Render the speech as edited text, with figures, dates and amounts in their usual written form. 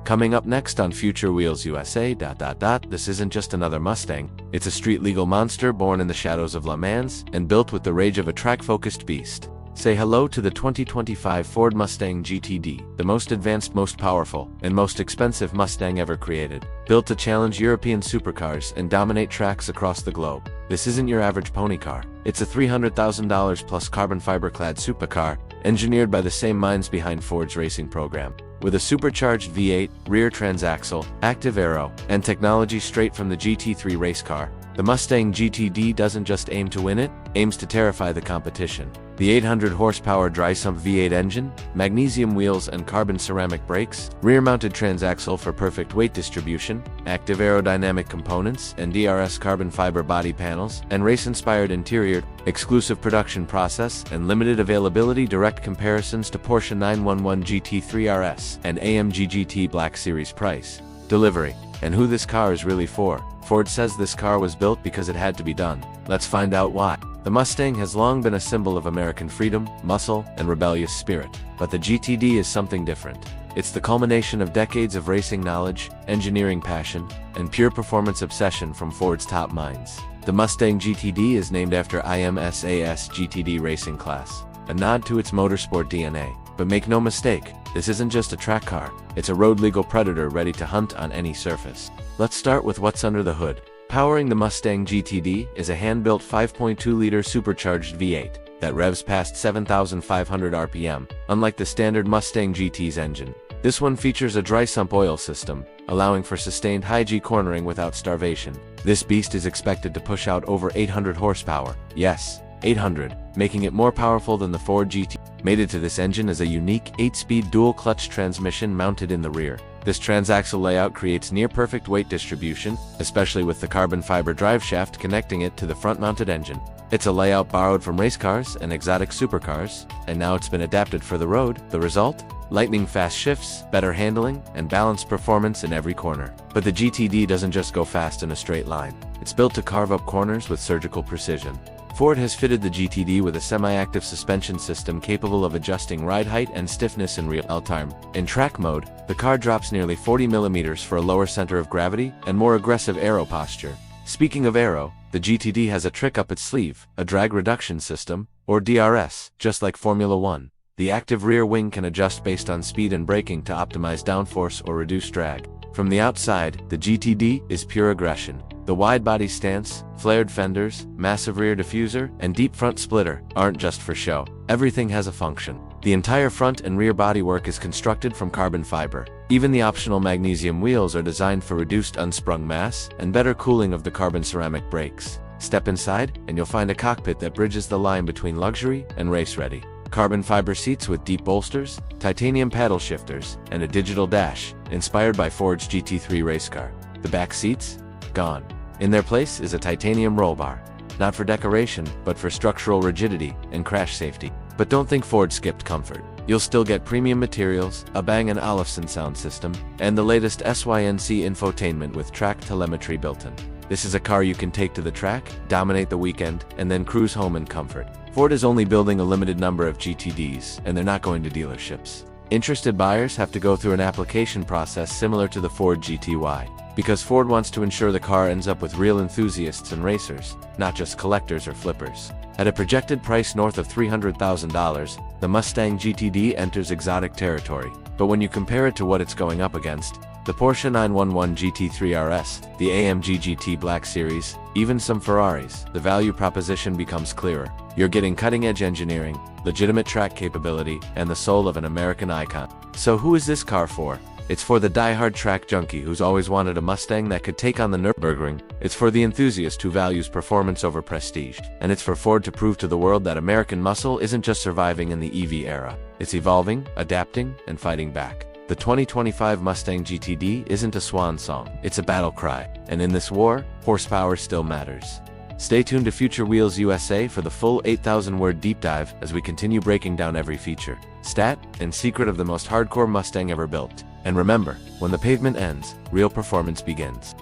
Coming up next on Future Wheels USA. This isn't just another Mustang, it's a street-legal monster born in the shadows of Le Mans and built with the rage of a track-focused beast. Say hello to the 2025 Ford Mustang GTD, the most advanced, most powerful, and most expensive Mustang ever created. Built to challenge European supercars and dominate tracks across the globe. This isn't your average pony car. It's a $300,000 plus carbon fiber-clad supercar, engineered by the same minds behind Ford's racing program. With a supercharged V8, rear transaxle, active Aero, and technology straight from the GT3 race car, the Mustang GTD doesn't just aim to win, it aims to terrify the competition. The 800 horsepower dry-sump V8 engine, magnesium wheels and carbon ceramic brakes, rear-mounted transaxle for perfect weight distribution, active aerodynamic components and DRS carbon fiber body panels, and race-inspired interior, exclusive production process and limited availability. Direct comparisons to Porsche 911 GT3 RS and AMG GT Black Series price. Delivery. And who this car is really for. Ford says this car was built because it had to be done. Let's find out why. The Mustang has long been a symbol of American freedom, muscle, and rebellious spirit. But the GTD is something different. It's the culmination of decades of racing knowledge, engineering passion, and pure performance obsession from Ford's top minds. The Mustang GTD is named after IMSA's GTD racing class, a nod to its motorsport DNA. But make no mistake, this isn't just a track car, it's a road-legal predator ready to hunt on any surface. Let's start with what's under the hood. Powering the Mustang GTD is a hand-built 5.2-liter supercharged V8 that revs past 7,500 RPM, unlike the standard Mustang GT's engine. This one features a dry-sump oil system, allowing for sustained high-G cornering without starvation. This beast is expected to push out over 800 horsepower. Yes, 800, making it more powerful than the Ford GT. Mated to this engine is a unique 8-speed dual-clutch transmission mounted in the rear. This transaxle layout creates near-perfect weight distribution, especially with the carbon fiber driveshaft connecting it to the front-mounted engine. It's a layout borrowed from race cars and exotic supercars, and now it's been adapted for the road. The result? Lightning-fast shifts, better handling, and balanced performance in every corner. But the GTD doesn't just go fast in a straight line. It's built to carve up corners with surgical precision. Ford has fitted the GTD with a semi-active suspension system capable of adjusting ride height and stiffness in real time. In track mode, the car drops nearly 40 mm for a lower center of gravity and more aggressive aero posture. Speaking of aero, the GTD has a trick up its sleeve, a drag reduction system, or DRS, just like Formula One. The active rear wing can adjust based on speed and braking to optimize downforce or reduce drag. From the outside, the GTD is pure aggression. The wide body stance, flared fenders, massive rear diffuser, and deep front splitter aren't just for show. Everything has a function. The entire front and rear bodywork is constructed from carbon fiber. Even the optional magnesium wheels are designed for reduced unsprung mass and better cooling of the carbon ceramic brakes. Step inside, and you'll find a cockpit that bridges the line between luxury and race-ready. Carbon fiber seats with deep bolsters, titanium paddle shifters, and a digital dash, inspired by Ford's GT3 race car. The back seats? Gone. In their place is a titanium roll bar. Not for decoration, but for structural rigidity and crash safety. But don't think Ford skipped comfort. You'll still get premium materials, a Bang & Olufsen sound system, and the latest SYNC infotainment with track telemetry built in. This is a car you can take to the track, dominate the weekend, and then cruise home in comfort. Ford is only building a limited number of GTDs, and they're not going to dealerships. Interested buyers have to go through an application process similar to the Ford GTY, because Ford wants to ensure the car ends up with real enthusiasts and racers, not just collectors or flippers. At a projected price north of $300,000, the Mustang GTD enters exotic territory. But when you compare it to what it's going up against, the Porsche 911 GT3 RS, the AMG GT Black Series, even some Ferraris, the value proposition becomes clearer. You're getting cutting-edge engineering, legitimate track capability, and the soul of an American icon. So who is this car for? It's for the die-hard track junkie who's always wanted a Mustang that could take on the Nürburgring. It's for the enthusiast who values performance over prestige. And it's for Ford to prove to the world that American muscle isn't just surviving in the EV era. It's evolving, adapting, and fighting back. The 2025 Mustang GTD isn't a swan song, it's a battle cry. And in this war, horsepower still matters. Stay tuned to Future Wheels USA for the full 8,000-word deep dive as we continue breaking down every feature, stat, and secret of the most hardcore Mustang ever built. And remember, when the pavement ends, real performance begins.